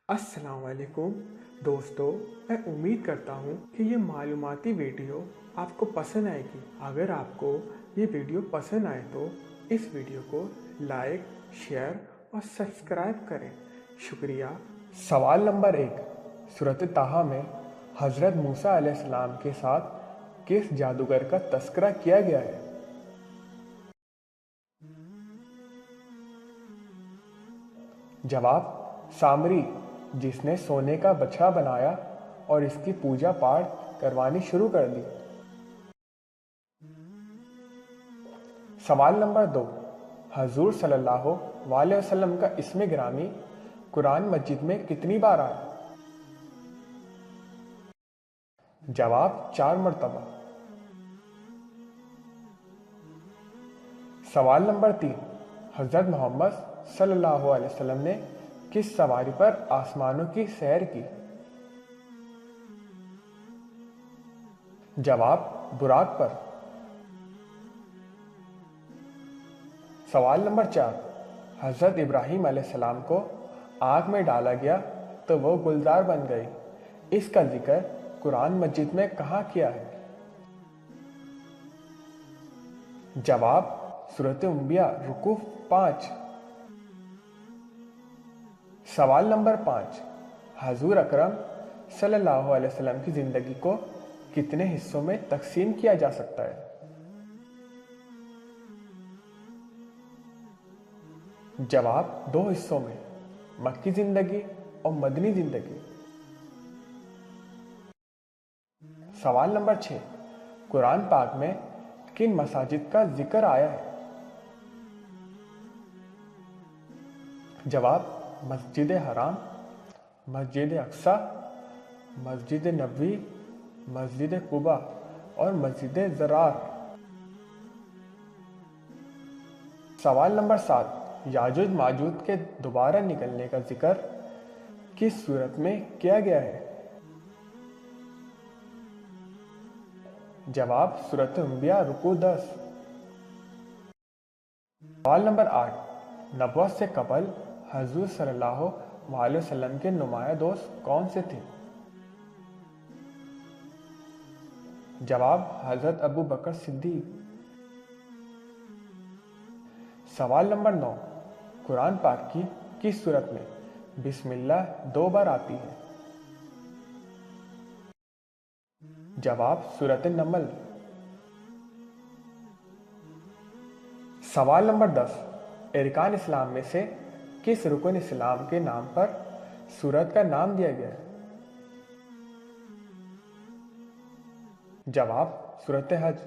अस्सलाम वालेकुम दोस्तों, मैं उम्मीद करता हूँ कि ये मालूमाती वीडियो आपको पसंद आएगी। अगर आपको ये वीडियो पसंद आए तो इस वीडियो को लाइक, शेयर और सब्सक्राइब करें। शुक्रिया। सवाल नंबर 1, सूरत ताहा में हज़रत मूसा अलैहिस्सलाम के साथ किस जादूगर का तस्करा किया गया है? जवाब, सामरी, जिसने सोने का बछड़ा बनाया और इसकी पूजा पाठ करवानी शुरू कर दी। सवाल नंबर 2, हजूर सल्लल्लाहु अलैहि वसल्लम का इस्म गिरामी कुरान मजीद में कितनी बार आया? जवाब, 4 मरतबा। सवाल नंबर 3, हजरत मोहम्मद सल्लल्लाहु अलैहि वसल्लम ने किस सवारी पर आसमानों की सैर की? जवाब, बुराक पर। सवाल नंबर 4, हजरत इब्राहीम अलैहिस्सलाम को आग में डाला गया तो वो गुलजार बन गई। इसका जिक्र कुरान मजीद में कहाँ किया है? जवाब, सूरत अंबिया रुकू 5। सवाल नंबर 5, हजूर अकरम सल्लल्लाहु अलैहि वसल्लम की ज़िंदगी को कितने हिस्सों में तकसीम किया जा सकता है? जवाब, 2 हिस्सों में, मक्की ज़िंदगी और मदनी ज़िंदगी। सवाल नंबर 6, कुरान पाक में किन मसाजिद का जिक्र आया है? जवाब, मस्जिद हराम, मस्जिद अक्सा, मस्जिद नबवी, मस्जिद कुबा और मस्जिद ज़रार। सवाल नंबर 7, याजूज माजूज के दोबारा निकलने का जिक्र किस सूरत में किया गया है? जवाब, सूरत अंबिया रुकू 10। सवाल नंबर 8, नबुव्वत से कबल हजूर सल्लल्लाहु अलैहि वसल्लम के नुमाया दोस्त कौन से थे? जवाब, हजरत अबू बकर सिद्दीक। सवाल नंबर 9, कुरान पाक की किस सूरत में बिस्मिल्लाह 2 बार आती है? जवाब, सूरत नमल। सवाल नंबर 10, अरकान इस्लाम में से किस रुकन इस्लाम के नाम पर सूरत का नाम दिया गया है? जवाब, सूरत हज।